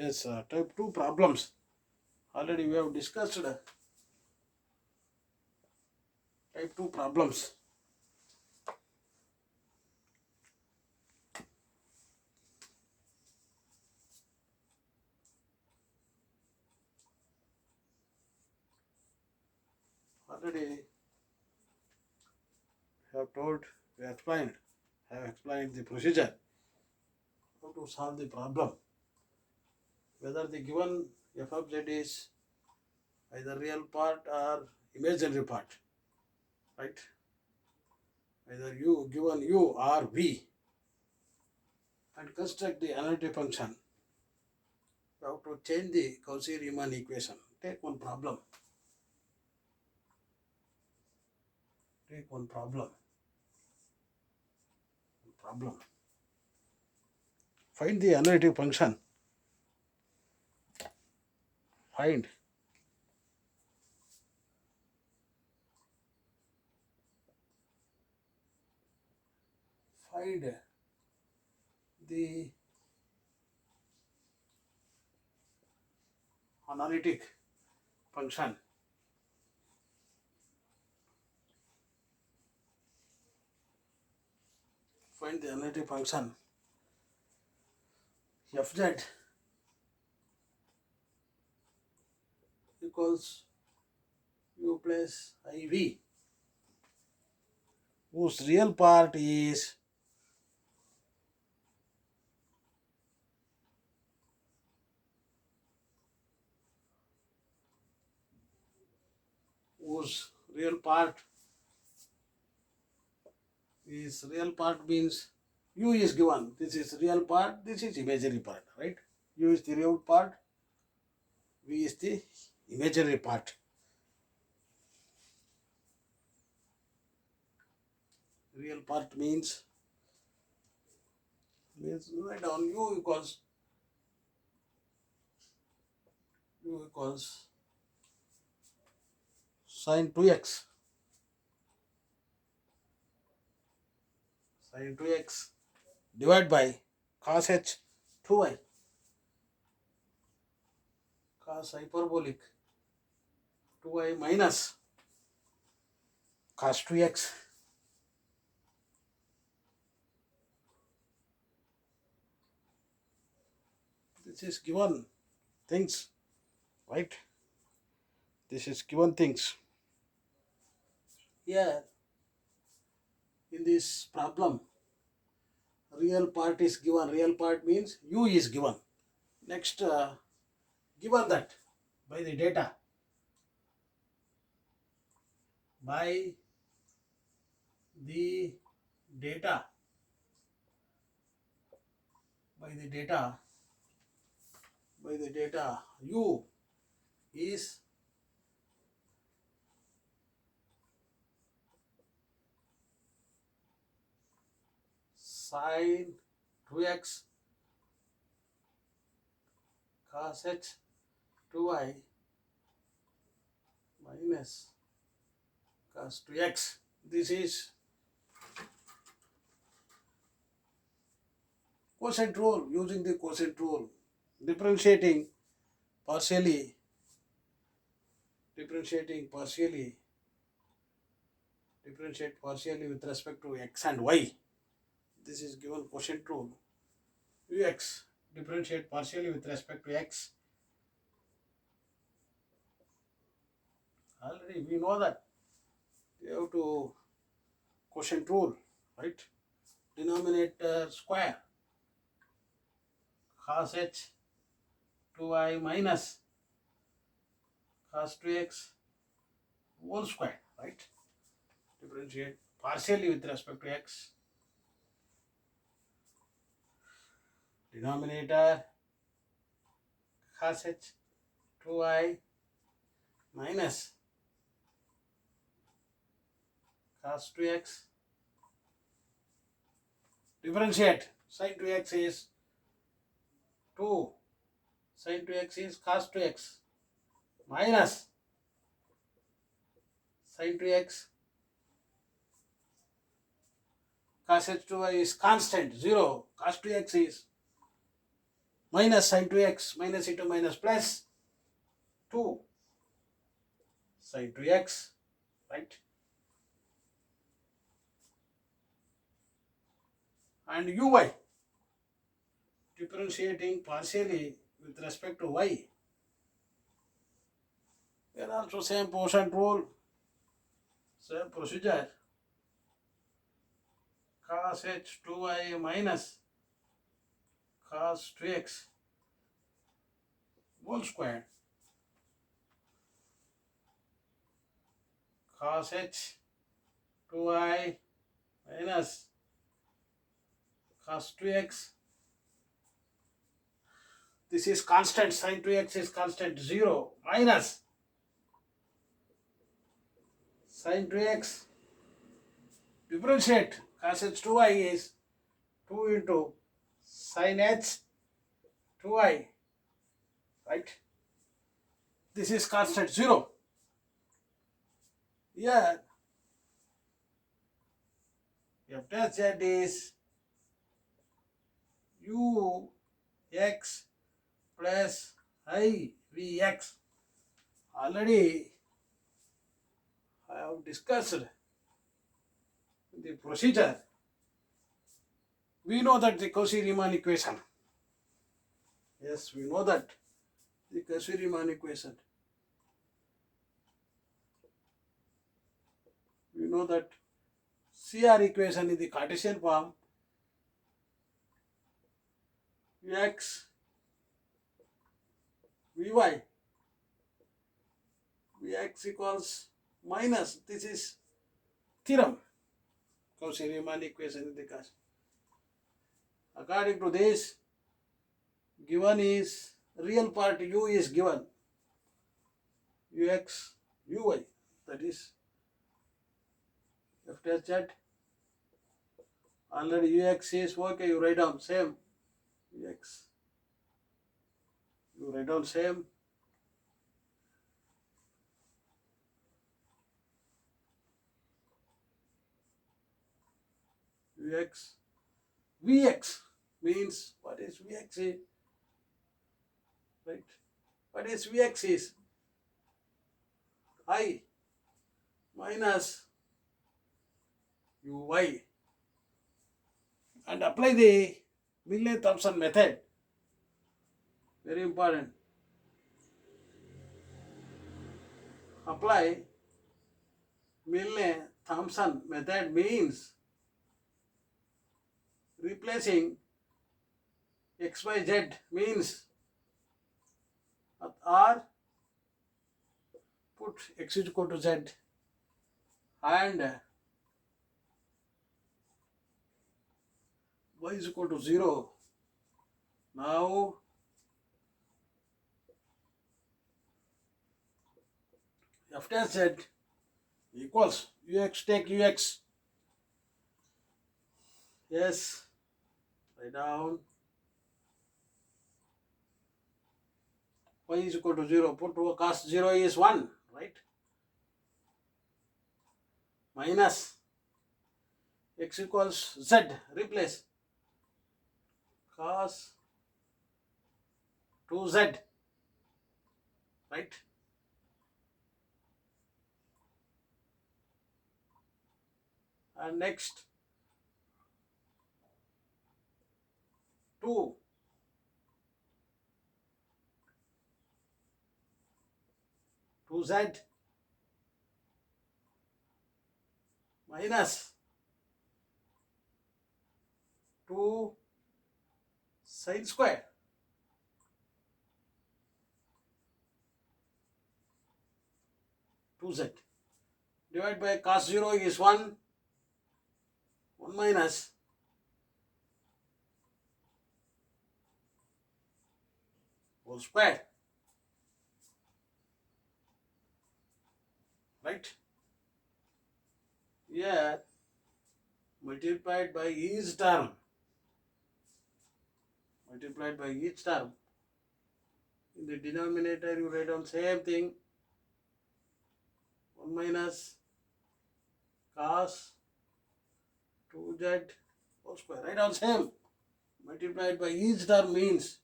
Yes, type 2 problems. Already we have discussed type 2 problems. Already we explained, have explained the procedure, how to solve the problem. Whether the given f of z is either real part or imaginary part, right? Either u given u or v, and construct the analytic function. You have to change the Cauchy-Riemann equation. Take one problem. Take one problem. Problem. Find the analytic function. Find the analytic function. Find the analytic function fz equals u plus iv, whose real part is real part means u is given. This is real part, this is imaginary part, right? U is the real part, v is the imaginary part. Real part means write down u equals sine 2x. Sine 2x divided by cos h 2y, cos hyperbolic 2y minus cos 2x. This is given things, right? This is given things. Here in this problem, real part is given. Real part means u is given. Next, given that by the data, by the data u is sine 2x cos h 2y minus cos 2x. This is quotient rule. Using the quotient rule, differentiate partially with respect to x and y. This is given quotient rule. Ux differentiate partially with respect to x. Already we know that we have to quotient rule, right? Denominator square cos h 2y minus cos 2x whole square, right? Differentiate partially with respect to x. Denominator cos h 2y minus cos 2x. Differentiate. Sin 2x is 2. Sin 2x is cos 2x minus sin 2x cos h 2y is constant 0. Cos 2x is minus sin 2x, minus into minus plus 2 sin 2x, right? And uy, differentiating partially with respect to y. Here also same quotient rule, same procedure. Cos h 2y minus cos 2x whole square, cos h 2y minus cos 2x. This is constant, sin 2x is constant, 0 minus sin 2x, differentiate cos h 2y is 2 into sin h 2y, right? This is constant, 0. Here f dash z is u x plus I vx. Already I have discussed the procedure. We know that the Cauchy-Riemann equation. Yes, we know that the Cauchy-Riemann equation. We know that CR equation in the Cartesian form, Vx, Vy, Vx equals minus, this is theorem, Cauchy-Riemann equation in the Cartesian. According to this, given is, real part u is given, ux, uy, that is f dash z. Already ux is okay, you write down same, ux, you write down same, vx, vx means, what is vx is, right? What is vx is I minus uy, and apply the Milne-Thomson method. Very important. Apply Milne-Thomson method means replacing x by z means or put x is equal to z and y is equal to 0. Now f dash z equals ux, take ux, yes, write down, y is equal to 0, put cos 0 is 1, right? Minus x equals z, replace cos 2z, right? And next 2 2z minus 2 sin square, z divided by cos 0 is 1, 1 minus whole square, right? Here multiplied by each term, in the denominator you write down same thing, 1 minus cos 2z whole square, write down same, multiplied by each term means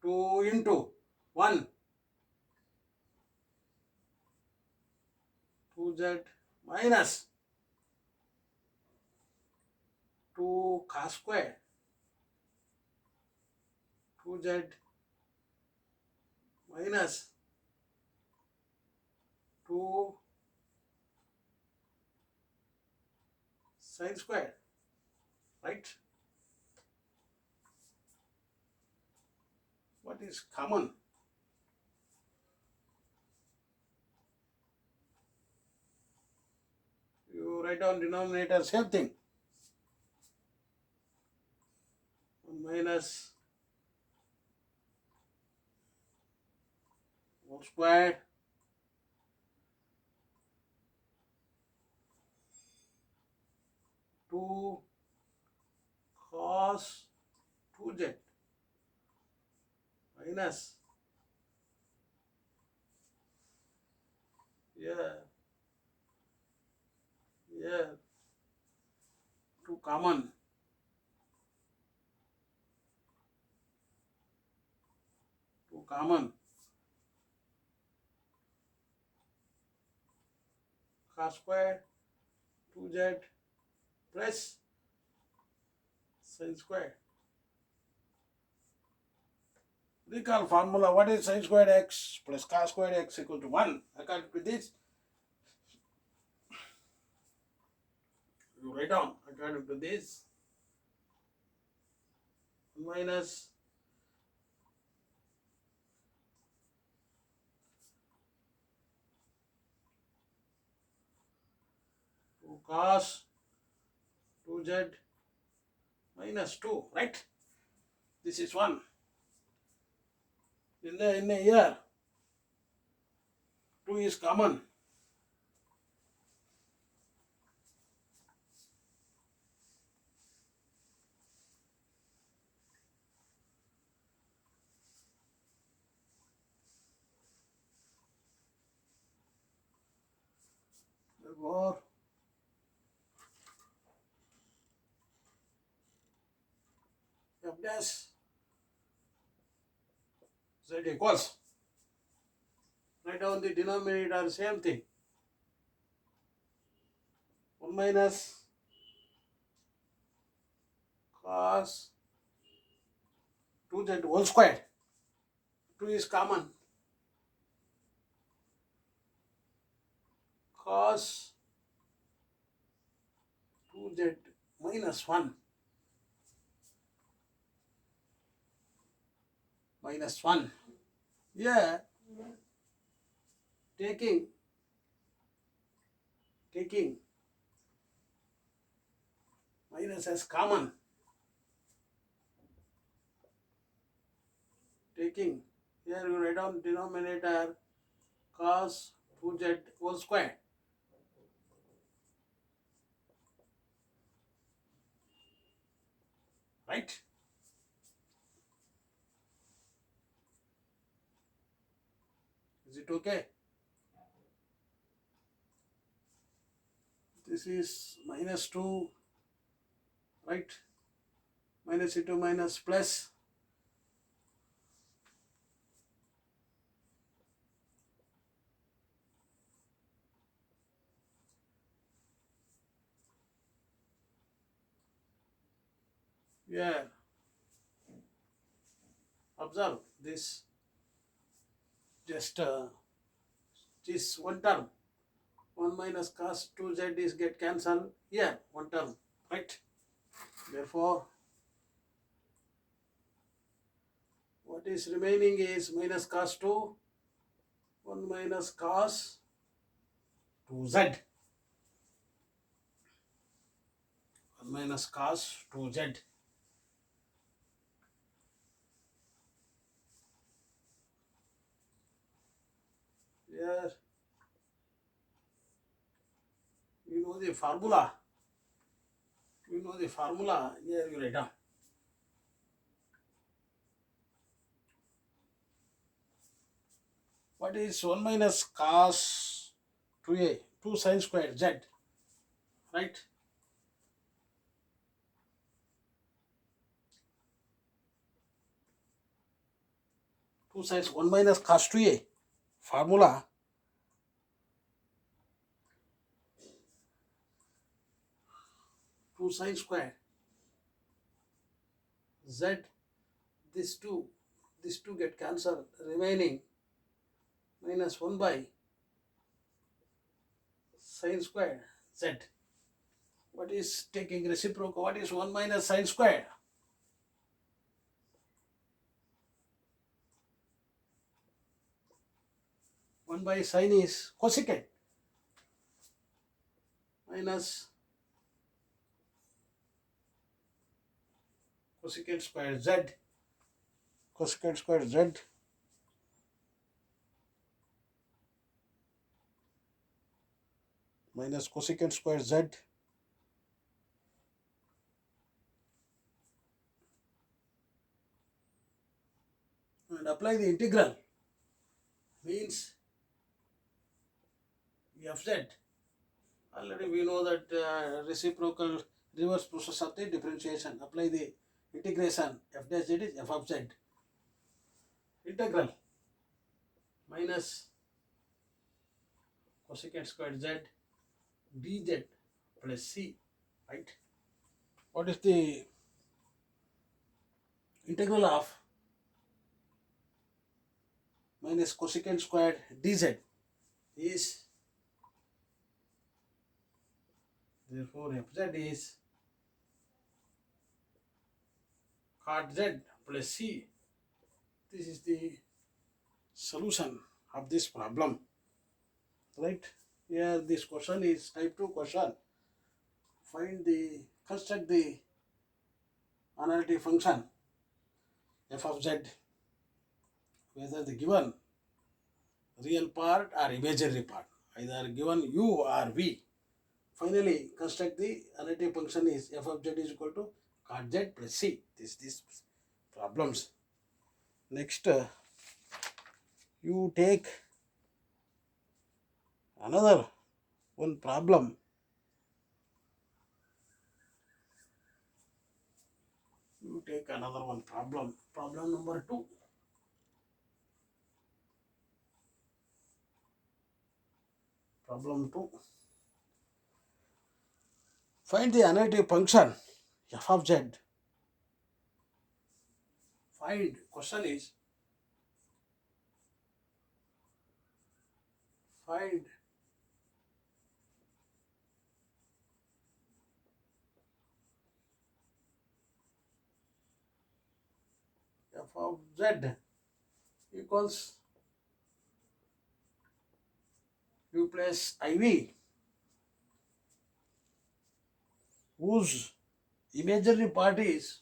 2 into 1, 2z minus 2 cos square, 2z minus 2 sin square, right? What is common? You write down denominator, same thing. 1 minus whole square, 2 cos 2z minus, yeah, 2 common, cos square 2z plus sin square. Recall formula. What is sin squared x plus cos squared x equal to 1? According to this, you write down according to this, 1 minus cos 2z minus 2, right? This is 1. In the here, 2 is common. Therefore, f dash z equals, write down the denominator, same thing, 1 minus cos 2z whole square, 2 is common, cos 2z minus 1, minus 1. Yeah, taking minus as common, taking, here you write down denominator cos 2z whole square, right? Is it okay? This is minus 2, right? Minus into minus plus, yeah, observe this, just this one term, 1 minus cos 2z is get cancelled here, one term, right? Therefore, what is remaining is minus cos 2, 1 minus cos 2z, 1 minus cos 2z. Here, you know the formula. Here you write down. What is 1 minus cos 2a, 2 sin squared z, right? 2 sines 1 minus cos 2a formula 2 sine square z, this two get cancelled, remaining minus 1 by sine square z. What is taking reciprocal? What is 1 minus sine square? 1 by sine is cosecant minus cosecant square z. Cosecant square z minus cosecant square z and apply the integral means fz. Already we know that reciprocal reverse process of the differentiation. Apply the integration. F dash z is f of z. Integral minus cosecant squared z dz plus c. Right? What is the integral of minus cosecant squared dz is, therefore fz is cot z plus c. This is the solution of this problem. Right? Here this question is type 2 question. Construct the analytic function f of z, whether the given real part or imaginary part, either given u or v. Finally, construct the analytic function is f of z is equal to cot z plus c. These problems. Next, you take another one problem. You take another one problem. Problem number 2. Problem 2. Find the analytic function f of z. Question is find f of z equals, you place iv whose imaginary part is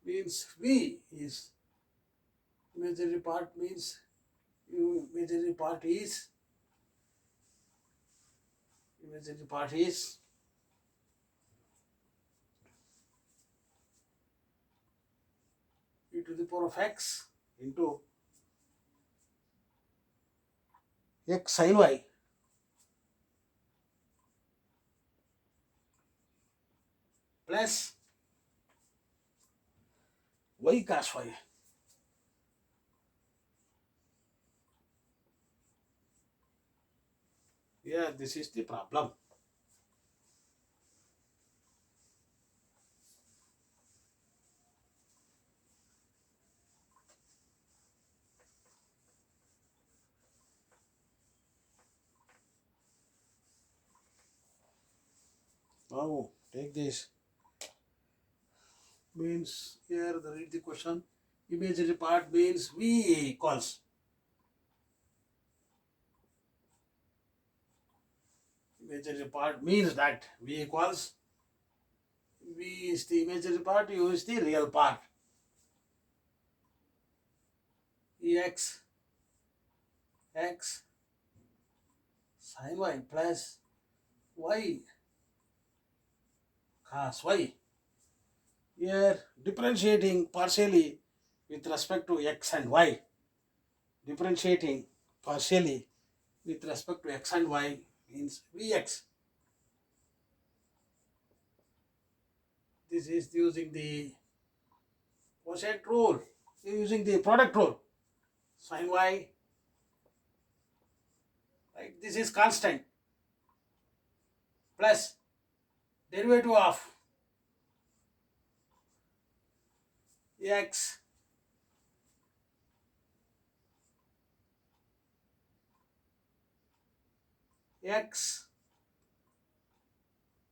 means v is imaginary part means imaginary part is e to the power of x into x sin y plus y cos y. Yeah, this is the problem. Now take this. Means here read the question. Imaginary part means v equals. Imaginary part means that v equals. V is the imaginary part, u is the real part. Ex x sin y plus y cos y. Here differentiating partially with respect to x and y, differentiating partially with respect to x and y means Vx. This is using the quotient rule, using the product rule. Sin y, right? This is constant plus derivative of x x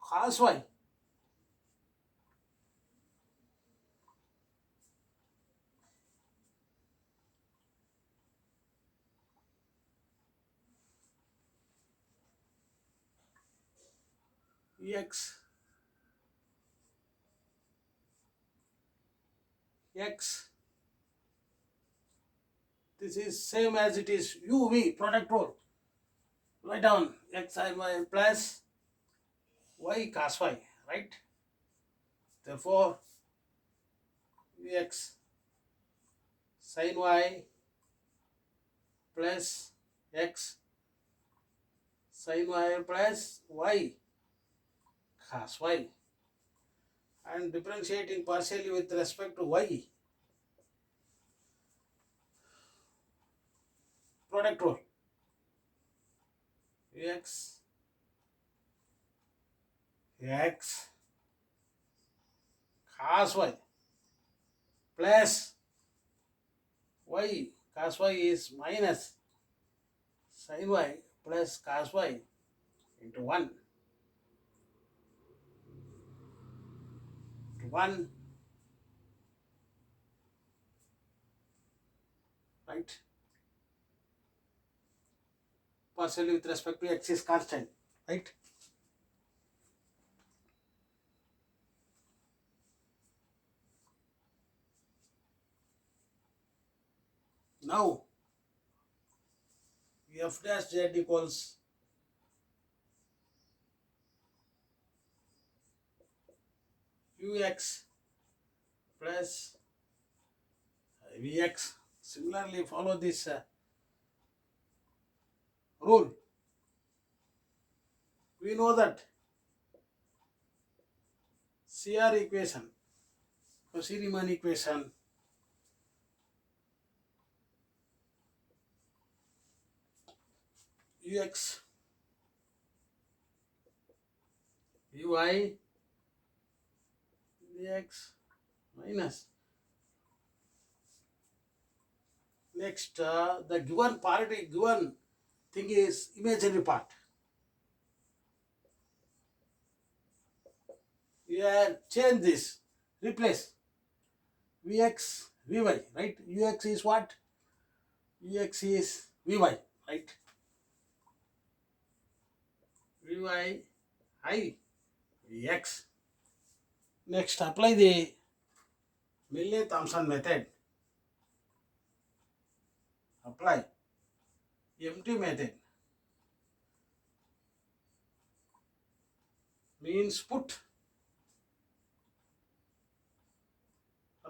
cos y x x. This is same as it is uv product rule. Write down x sin y plus y cos y, right? Therefore, Vx sin y plus x sin y plus y cos y, and differentiating partially with respect to y, product rule. X x cos y plus y cos y is minus sin y plus cos y into 1 to 1, right? Partially with respect to x is constant, right? Now f dash z equals ux plus vx. Similarly, follow this rule. We know that CR equation, Cauchy-Riemann equation, ux vy dx minus. Next, the given thing is imaginary part. Here, change this, replace Vx Vy, right? Ux is what? Ux is Vy, right? Vy I Vx. Next, apply the Milne-Thomson method. Apply empty method means put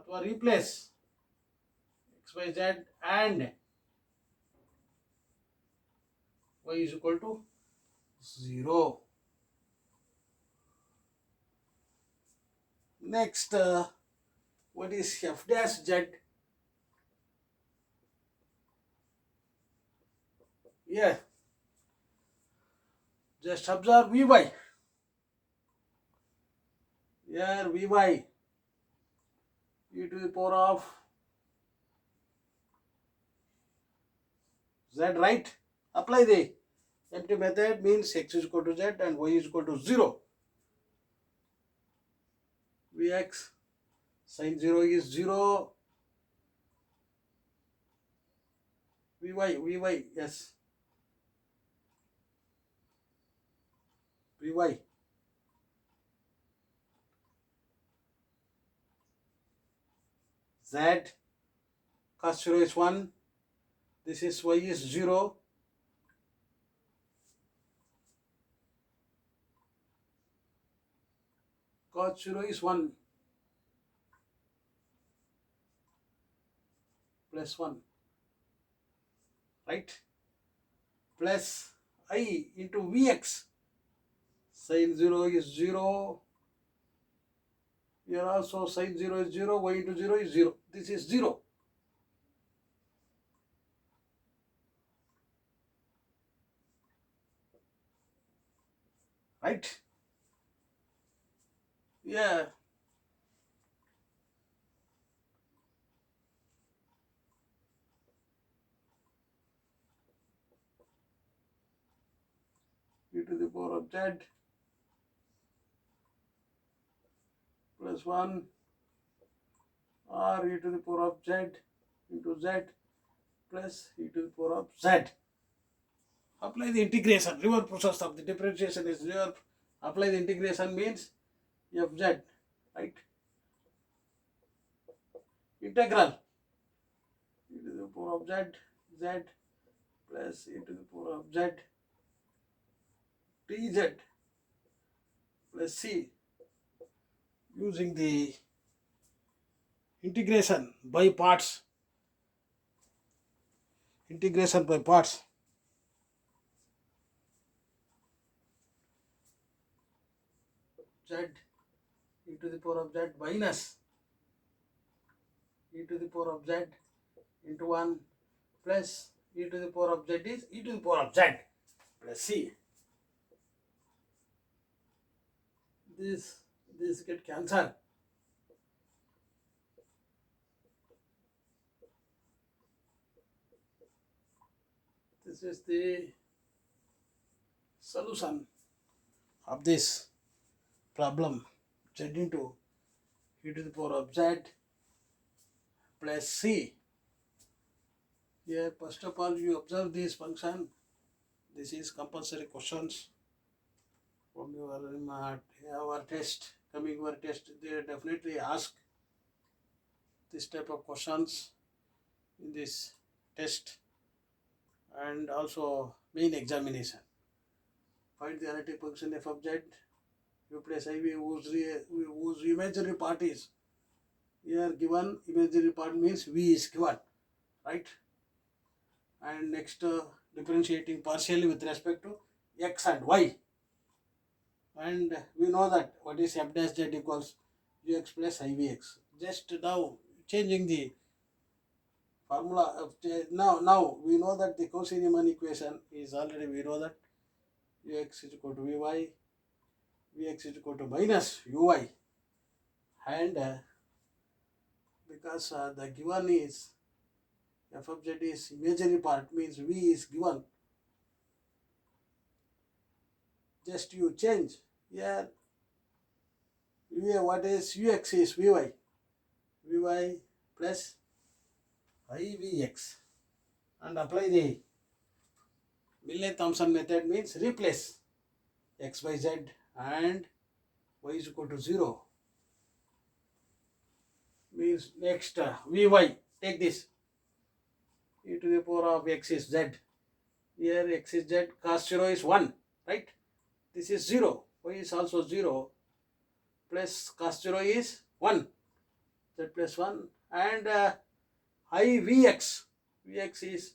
or replace x by z and y is equal to 0. Next, what is f dash z? Yeah, just observe Vy. Here Vy e to the power of z, right? Apply the empty method means x is equal to z and y is equal to 0. Vx sin 0 is 0. Vy, yes. Vy. Z cos 0 is 1. This is y is 0. Cos 0 is 1. plus 1, right? Plus I into Vx. Sin 0 is 0. Here also sin 0 is 0. Y into 0 is 0. This is 0. Right? Yeah. E to the power of z plus 1 or e to the power of z into z plus e to the power of z. Apply the integration. Reverse process of the differentiation is reverse. Apply the integration means fz, right? Integral e to the power of z plus e to the power of z dz plus c, using the integration by parts. Integration by parts. Z e to the power of z minus e to the power of z into 1 plus e to the power of z is e to the power of z plus c. This get cancelled. This is the solution of this problem. Z into e to the power of z plus c. Here, first of all, you observe this function. This is compulsory questions from our test. Coming our test, they definitely ask this type of questions in this test and also main examination. Find the analytic function f of z. You place IV whose imaginary part is here given. Imaginary part means V is given, right? And next, differentiating partially with respect to x and y. And we know that what is f dash z equals ux plus ivx. Just now changing the formula of now we know that the Cauchy-Riemann equation is already, we know that ux is equal to vy, vx is equal to minus uy, and because the given is f of z is imaginary part means v is given, just you change here what is ux is vy plus ivx, and apply the Milley-Thompson method means replace x by z and y is equal to 0 means next vy, take this e to the power of x is z. Here x is z, cos 0 is 1, right? This is 0, y is also 0 plus cos 0 is 1, z plus 1, and I vx is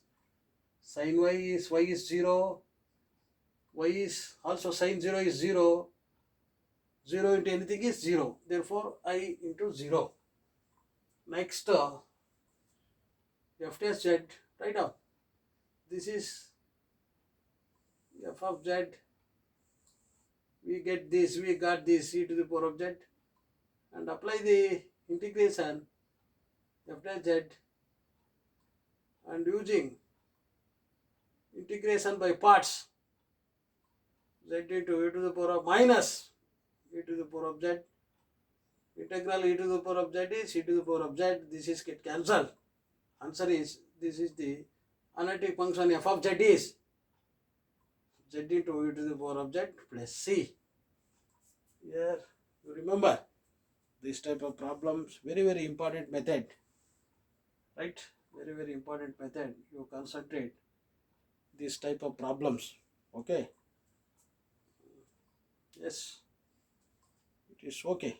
sin y is 0, y is also sin 0 is 0, 0 into anything is 0, therefore I into 0. Next, f dash z, right now this is f of z, we got this e to the power of z, and apply the integration f dash z, and using integration by parts, z into e to the power of minus e to the power of z, integral e to the power of z is e to the power of z, this is get cancelled. Answer is, this is the analytic function f of z is z into e to the power of z plus c. Here you remember this type of problems, very important method, right? Very important method. You concentrate this type of problems, okay? Yes, it is okay.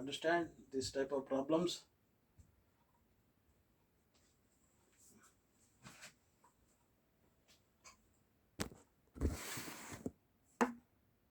understand this type of problems?